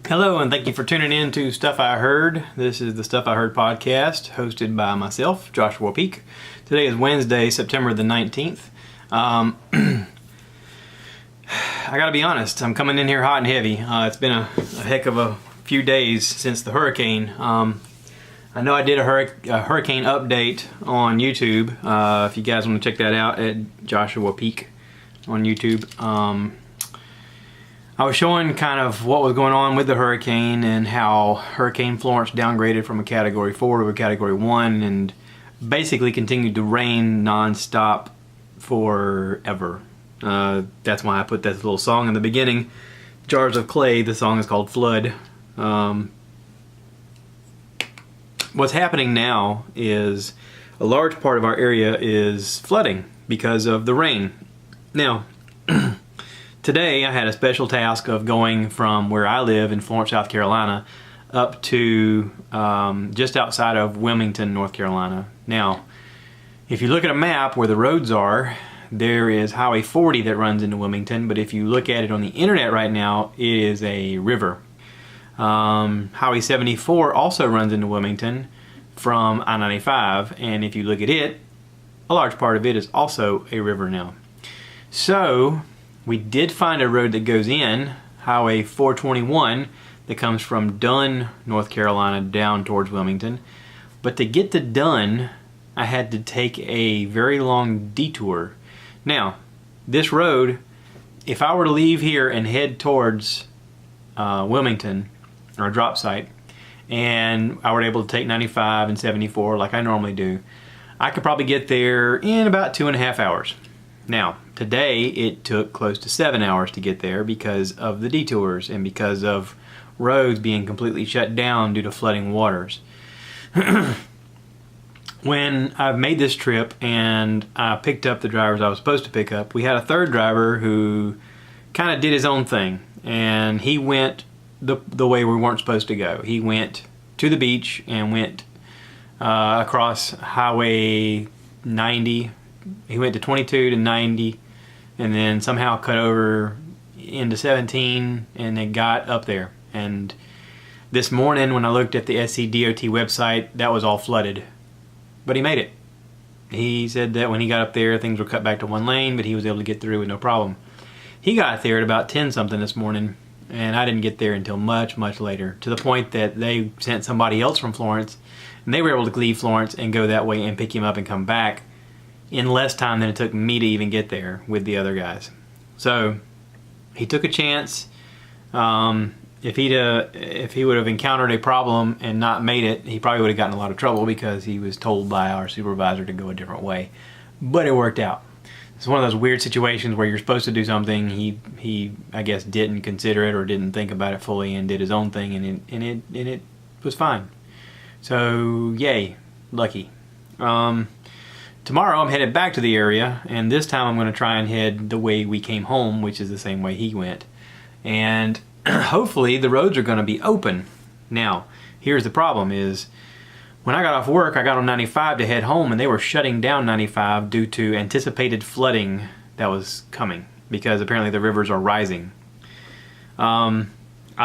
Hello, and thank you for tuning in to Stuff I Heard. This is the Stuff I Heard podcast, hosted by myself, Joshua Peak. Today is Wednesday, September the 19th. I gotta be honest, I'm coming in here hot and heavy. It's been a heck of a few days since the hurricane. I know I did a hurricane update on YouTube. If you guys want to check that out at Joshua Peak on YouTube. I was showing kind of what was going on with the hurricane and how Hurricane Florence downgraded from a Category 4 to a Category 1 and basically continued to rain non-stop forever. That's why I put that little song in the beginning, Jars of Clay. The song is called Flood. What's happening now is a large part of our area is flooding because of the rain. Now, today I had a special task of going from where I live in Florence, South Carolina, up to just outside of Wilmington, North Carolina. Now, if you look at a map where the roads are, there is Highway 40 that runs into Wilmington, but if you look at it on the internet right now, it is a river. Highway 74 also runs into Wilmington from I-95, and if you look at it, a large part of it is also a river now. So, we did find a road that goes in, Highway 421, that comes from Dunn, North Carolina, down towards Wilmington. But to get to Dunn, I had to take a very long detour. Now, this road, if I were to leave here and head towards Wilmington, or a drop site, and I were able to take 95 and 74 like I normally do, I could probably get there in about 2.5 hours. Now, today it took close to 7 hours to get there because of the detours and because of roads being completely shut down due to flooding waters. When I made this trip and I picked up the drivers I was supposed to pick up, we had a third driver who kind of did his own thing, and he went the way we weren't supposed to go. He went to the beach and went across Highway 90. He went to 22 to 90 and then somehow cut over into 17 and then got up there. And this morning when I looked at the SCDOT website, that was all flooded. But he made it. He said that when he got up there, things were cut back to one lane, but he was able to get through with no problem. He got there at about 10 something this morning, and I didn't get there until much, much later, to the point that they sent somebody else from Florence, and they were able to leave Florence and go that way and pick him up and come back in less time than it took me to even get there with the other guys. So he took a chance. If he would have encountered a problem and not made it, he probably would have gotten in a lot of trouble because he was told by our supervisor to go a different way. But it worked out. It's one of those weird situations where you're supposed to do something. He I guess didn't consider it or didn't think about it fully and did his own thing, and it was fine. So yay, lucky. Tomorrow I'm headed back to the area, and this time I'm going to try and head the way we came home, which is the same way he went. And hopefully the roads are going to be open. Now, here's the problem is, when I got off work, I got on 95 to head home, and they were shutting down 95 due to anticipated flooding that was coming, because apparently the rivers are rising. I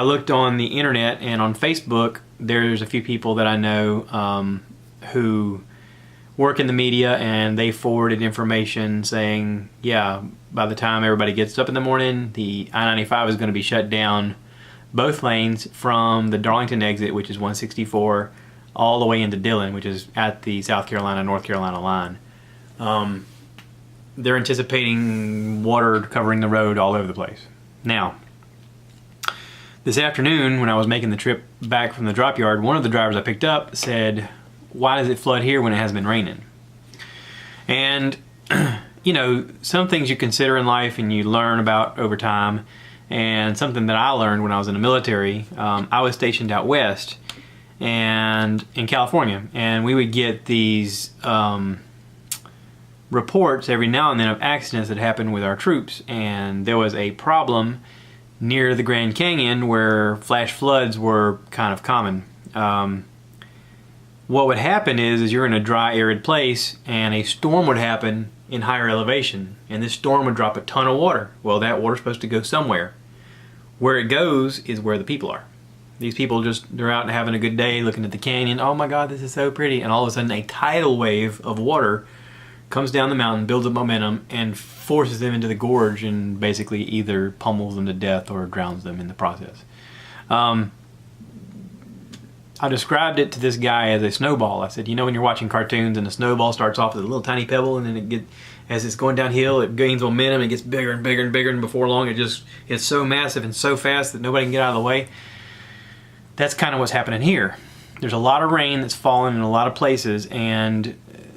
looked on the internet, and on Facebook, there's a few people that I know who work in the media, and they forwarded information saying, yeah, by the time everybody gets up in the morning, the I-95 is going to be shut down, both lanes from the Darlington exit, which is 164, all the way into Dillon, which is at the South Carolina-North Carolina line. They're anticipating water covering the road all over the place. Now, this afternoon, when I was making the trip back from the drop yard, one of the drivers I picked up said, why does it flood here when it has been raining? And, you know, some things you consider in life and you learn about over time, and something that I learned when I was in the military, I was stationed out west and in California, and we would get these reports every now and then of accidents that happened with our troops, and there was a problem near the Grand Canyon where flash floods were kind of common. What would happen is you're in a dry, arid place, and a storm would happen in higher elevation, and this storm would drop a ton of water. Well, that water's supposed to go somewhere. Where it goes is where the people are. These people they're out having a good day looking at the canyon. Oh my God, this is so pretty. And all of a sudden a tidal wave of water comes down the mountain, builds up momentum, and forces them into the gorge and basically either pummels them to death or drowns them in the process. I described it to this guy as a snowball. I said, you know when you're watching cartoons and the snowball starts off as a little tiny pebble, and then as it's going downhill, it gains momentum, it gets bigger and bigger and bigger, and before long it's so massive and so fast that nobody can get out of the way. That's kind of what's happening here. There's a lot of rain that's fallen in a lot of places, and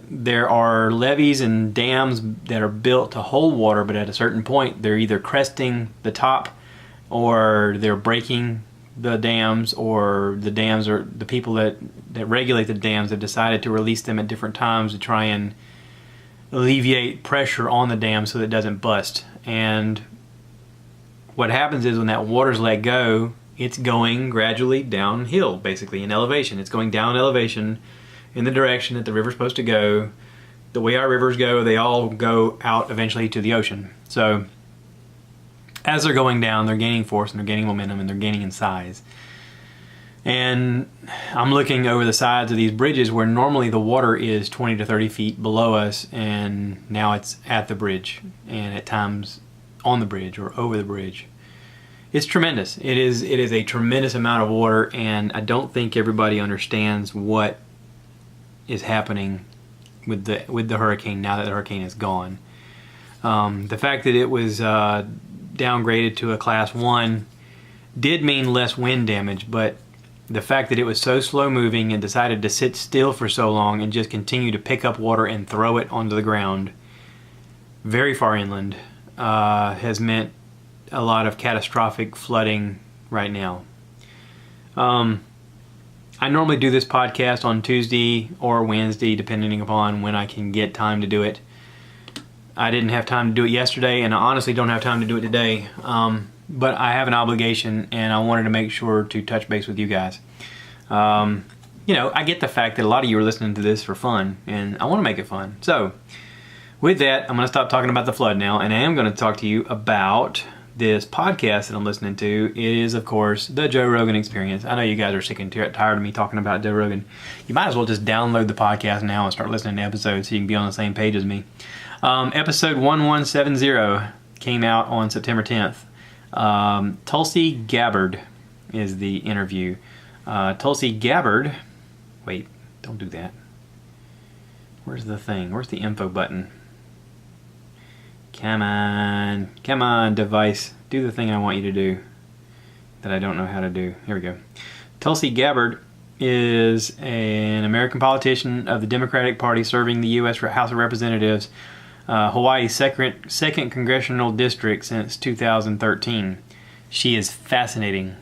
there are levees and dams that are built to hold water, but at a certain point they're either cresting the top or they're breaking the dams, or the dams, or the people that regulate the dams have decided to release them at different times to try and alleviate pressure on the dam so that it doesn't bust. And what happens is when that water's let go, it's going gradually downhill, basically in elevation. It's going down elevation in the direction that the river's supposed to go. The way our rivers go, they all go out eventually to the ocean. So as they're going down, they're gaining force and they're gaining momentum and they're gaining in size. And I'm looking over the sides of these bridges where normally the water is 20 to 30 feet below us, and now it's at the bridge and at times on the bridge or over the bridge. It's tremendous. It is a tremendous amount of water, and I don't think everybody understands what is happening with the hurricane now that the hurricane is gone. The fact that it was downgraded to a class 1 did mean less wind damage, but the fact that it was so slow moving and decided to sit still for so long and just continue to pick up water and throw it onto the ground very far inland has meant a lot of catastrophic flooding right now. I normally do this podcast on Tuesday or Wednesday, depending upon when I can get time to do it. I didn't have time to do it yesterday, and I honestly don't have time to do it today. But I have an obligation, and I wanted to make sure to touch base with you guys. You know, I get the fact that a lot of you are listening to this for fun, and I want to make it fun. So, with that, I'm going to stop talking about the flood now, and I am going to talk to you about this podcast that I'm listening to. It is, of course, the Joe Rogan Experience. I know you guys are sick and tired of me talking about Joe Rogan. You might as well just download the podcast now and start listening to episodes so you can be on the same page as me. Episode 1170 came out on September 10th. Tulsi Gabbard is the interview. Tulsi Gabbard, wait, don't do that. Where's the thing? Where's the info button? Come on, device. Do the thing I want you to do that I don't know how to do. Here we go. Tulsi Gabbard is an American politician of the Democratic Party serving the U.S. House of Representatives, Hawaii's second congressional district since 2013. She is fascinating.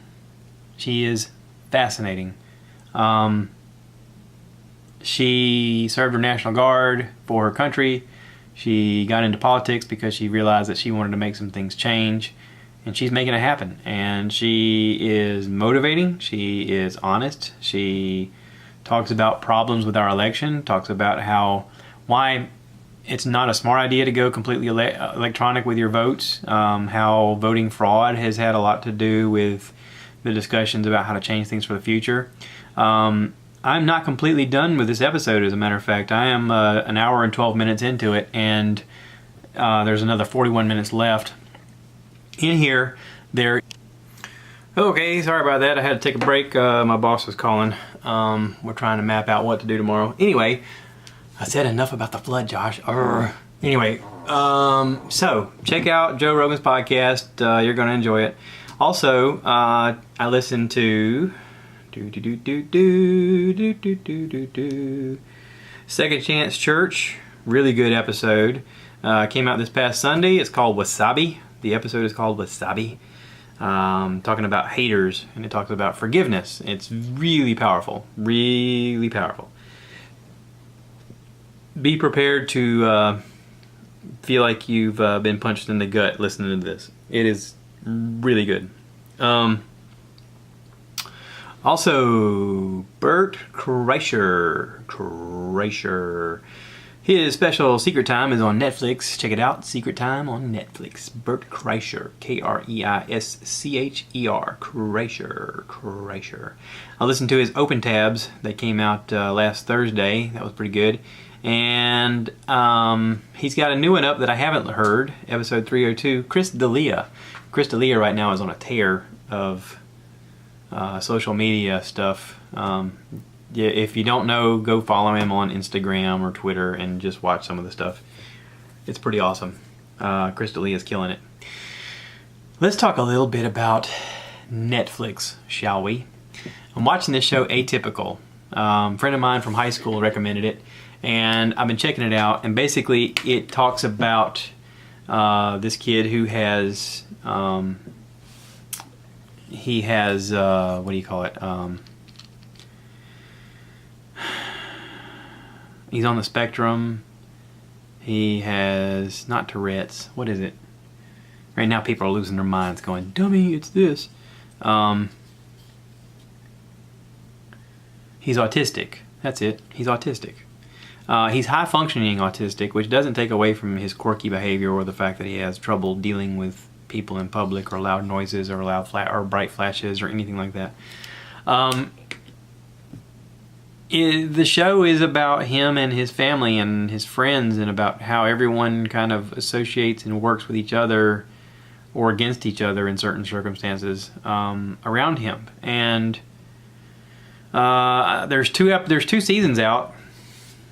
She served her National Guard for her country. She got into politics because she realized that she wanted to make some things change, and she's making it happen. And she is motivating. She is honest. She talks about problems with our election, talks about why it's not a smart idea to go completely electronic with your votes, how voting fraud has had a lot to do with the discussions about how to change things for the future. I'm not completely done with this episode, as a matter of fact. I am an hour and 12 minutes into it, and there's another 41 minutes left. In here, Okay, sorry about that. I had to take a break. My boss was calling. We're trying to map out what to do tomorrow. Anyway, I said enough about the flood, Josh. Anyway, so check out Joe Rogan's podcast. You're going to enjoy it. Also, I listened to Second Chance Church. Really good episode. Came out this past Sunday. It's called Wasabi. The episode is called Wasabi. Talking about haters, and it talks about forgiveness. It's really powerful. Really powerful. Be prepared to feel like you've been punched in the gut listening to this. It is really good. Also, Bert Kreischer His special Secret Time is on Netflix. Check it out. Secret Time on Netflix. Bert Kreischer. Kreischer. Kreischer. I listened to his Open Tabs that came out last Thursday. That was pretty good. And he's got a new one up that I haven't heard. Episode 302. Chris D'Elia. Chris D'Elia right now is on a tear of social media stuff. Yeah, if you don't know, go follow him on Instagram or Twitter and just watch some of the stuff. It's pretty awesome. Chris D'Elia is killing it. Let's talk a little bit about Netflix, shall we? I'm watching this show, Atypical. A friend of mine from high school recommended it, and I've been checking it out. And basically, it talks about this kid who has what do you call it? He's on the spectrum. He has, not Tourette's, what is it? Right now people are losing their minds going, dummy, it's this. He's autistic. That's it. He's autistic. He's high-functioning autistic, which doesn't take away from his quirky behavior or the fact that he has trouble dealing with people in public or loud noises or or bright flashes or anything like that. The show is about him and his family and his friends, and about how everyone kind of associates and works with each other or against each other in certain circumstances around him. And there's two seasons out.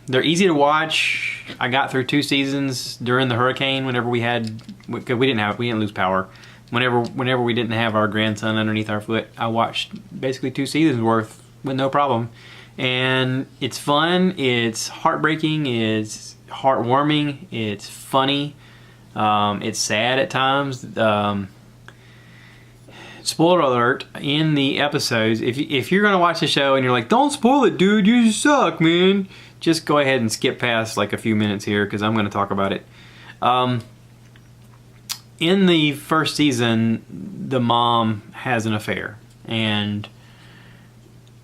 They're easy to watch. I got through 2 seasons during the hurricane whenever we didn't lose power. Whenever we didn't have our grandson underneath our foot, I watched basically 2 seasons worth with no problem. And it's fun, it's heartbreaking, it's heartwarming, it's funny, it's sad at times. Spoiler alert, in the episodes, if you're going to watch the show and you're like, don't spoil it, dude, you suck, man, just go ahead and skip past like a few minutes here because I'm going to talk about it. In the first season, the mom has an affair, and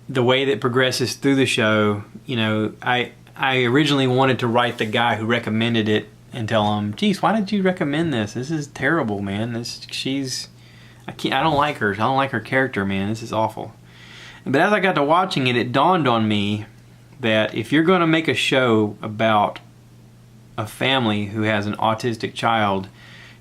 the way that progresses through the show, you know, I originally wanted to write the guy who recommended it and tell him, geez, why did you recommend this? This is terrible, man. I don't like her. I don't like her character, man. This is awful. But as I got to watching it, it dawned on me that if you're going to make a show about a family who has an autistic child,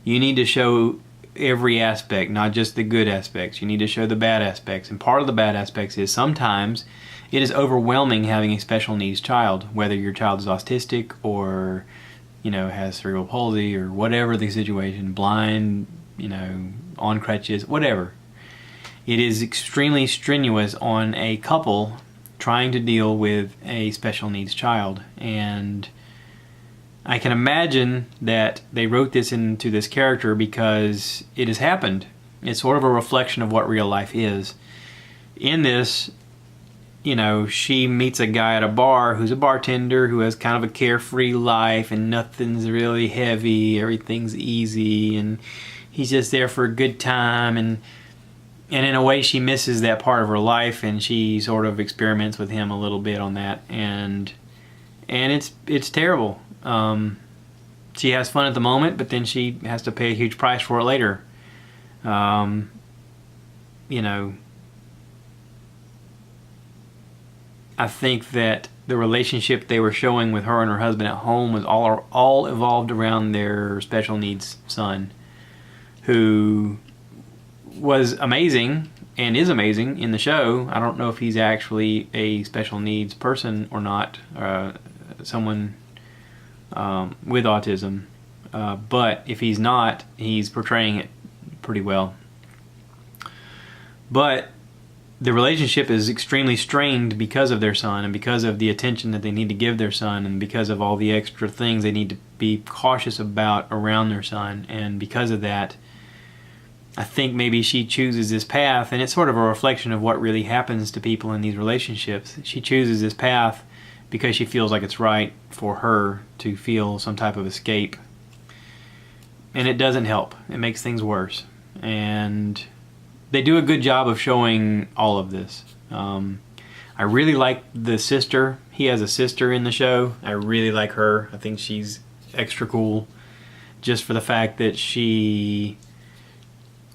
you need to show every aspect, not just the good aspects. You need to show the bad aspects. And part of the bad aspects is sometimes it is overwhelming having a special needs child, whether your child is autistic or, you know, has cerebral palsy or whatever the situation, blind, you know, on crutches, whatever. It is extremely strenuous on a couple trying to deal with a special needs child. And I can imagine that they wrote this into this character because it has happened. It's sort of a reflection of what real life is. In this, you know, she meets a guy at a bar who's a bartender who has kind of a carefree life and nothing's really heavy, everything's easy, and he's just there for a good time, and in a way she misses that part of her life, and she sort of experiments with him a little bit on that, and it's terrible. She has fun at the moment, but then she has to pay a huge price for it later. You know, I think that the relationship they were showing with her and her husband at home was all evolved around their special needs son, who was amazing and is amazing in the show. I don't know if he's actually a special needs person or not, someone with autism, but if he's not, he's portraying it pretty well. But the relationship is extremely strained because of their son, and because of the attention that they need to give their son, and because of all the extra things they need to be cautious about around their son. And because of that, I think maybe she chooses this path, and it's sort of a reflection of what really happens to people in these relationships. She chooses this path because she feels like it's right for her to feel some type of escape. And it doesn't help. It makes things worse. And they do a good job of showing all of this. I really like the sister. He has a sister in the show. I really like her. I think she's extra cool, just for the fact that she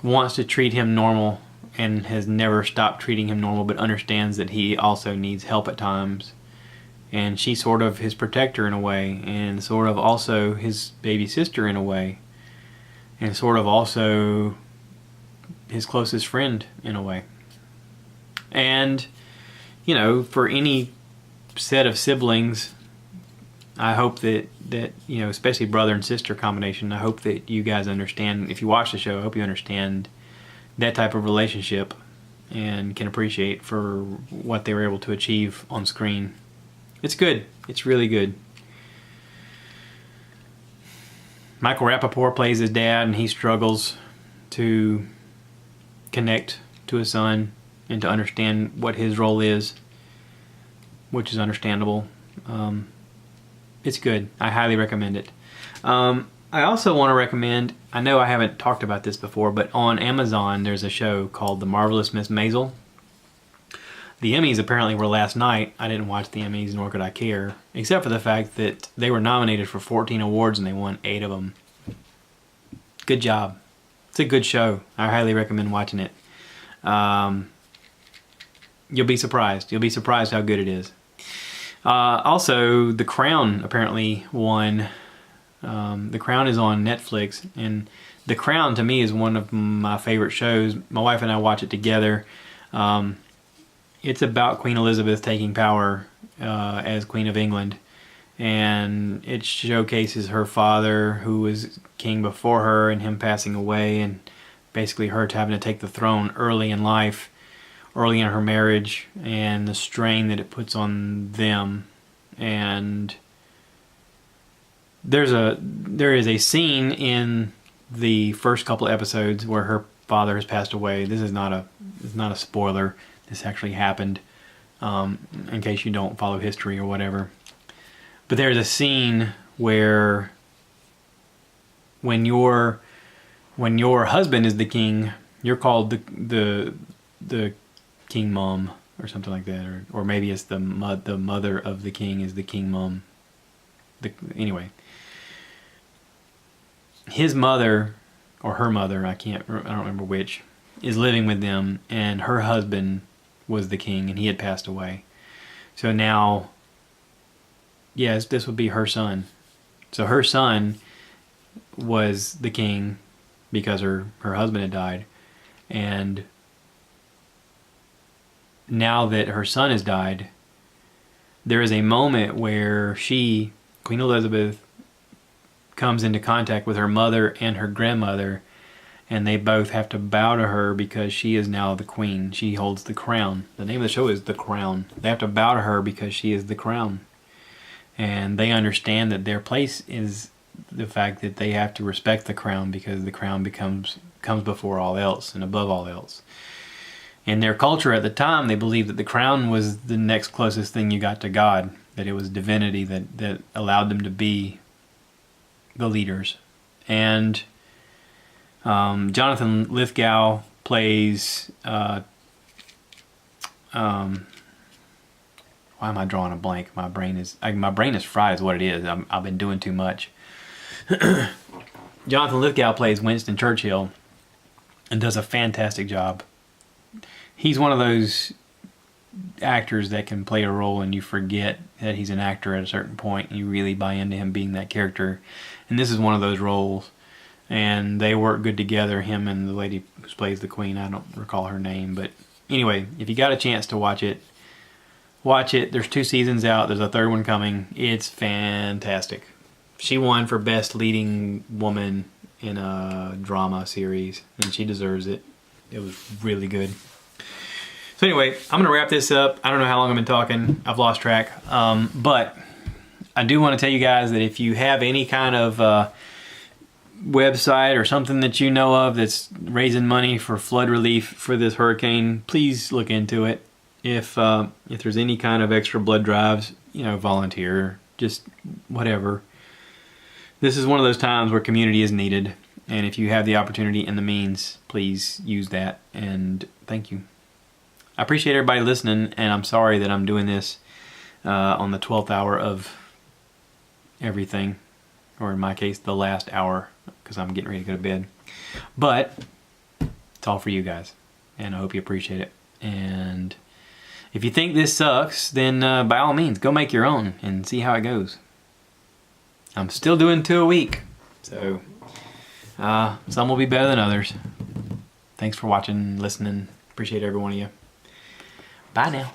wants to treat him normal and has never stopped treating him normal, but understands that he also needs help at times. And she's sort of his protector in a way, and sort of also his baby sister in a way, and sort of also his closest friend in a way. And, you know, for any set of siblings, I hope that you know, especially brother and sister combination, I hope that you guys understand, if you watch the show, I hope you understand that type of relationship and can appreciate for what they were able to achieve on screen. It's good. It's really good. Michael Rappaport plays his dad, and he struggles to connect to his son and to understand what his role is, which is understandable. It's good. I highly recommend it. I also want to recommend, I know I haven't talked about this before, but on Amazon there's a show called The Marvelous Miss Mazel. The Emmys apparently were last night. I didn't watch the Emmys, nor could I care, except for the fact that they were nominated for 14 awards and they won 8 of them. Good job. It's a good show. I highly recommend watching it. You'll be surprised. You'll be surprised how good it is. Also, The Crown apparently won. The Crown is on Netflix, and The Crown to me is one of my favorite shows. My wife and I watch it together. It's about Queen Elizabeth taking power as Queen of England, and it showcases her father, who was king before her, and him passing away, and basically her having to take the throne early in life, early in her marriage, and the strain that it puts on them. And there is a scene in the first couple of episodes where her father has passed away. This is not a spoiler. This actually happened, in case you don't follow history or whatever. But there's a scene where when your husband is the king, you're called the king mom or something like that, or maybe it's the mother of the king is the king mom. Anyway, his mother or her mother, I don't remember which, is living with them, and her husband was the king, and he had passed away. So now, yes, this would be her son. So her son was the king because her husband had died, and now that her son has died, there is a moment where she, Queen Elizabeth, comes into contact with her mother and her grandmother, and they both have to bow to her because she is now the queen. She holds the crown. The name of the show is The Crown. They have to bow to her because she is the crown. And they understand that their place is the fact that they have to respect the crown because the crown comes before all else and above all else. In their culture at the time, they believed that the crown was the next closest thing you got to God, that it was divinity that allowed them to be the leaders. And Jonathan Lithgow plays why am I drawing a blank? My brain is fried is what it is. I've been doing too much. Jonathan Lithgow plays Winston Churchill and does a fantastic job. He's one of those actors that can play a role and you forget that he's an actor at a certain point and you really buy into him being that character. And this is one of those roles. And they work good together, him and the lady who plays the queen. I don't recall her name. But anyway, if you got a chance to watch it, watch it. There's 2 seasons out. There's a 3rd one coming. It's fantastic. She won for Best Leading Woman in a Drama Series, and she deserves it. It was really good. So anyway, I'm going to wrap this up. I don't know how long I've been talking. I've lost track. But I do want to tell you guys that if you have any kind of website or something that you know of that's raising money for flood relief for this hurricane, please look into it. If there's any kind of extra blood drives, volunteer, just whatever. This is one of those times where community is needed, and if you have the opportunity and the means, please use that, and thank you. I appreciate everybody listening, and I'm sorry that I'm doing this on the 12th hour of everything, or in my case, the last hour, because I'm getting ready to go to bed. But it's all for you guys, and I hope you appreciate it. And if you think this sucks, then by all means, go make your own and see how it goes. I'm still doing 2 a week, so some will be better than others. Thanks for watching, listening. Appreciate every one of you. Bye now.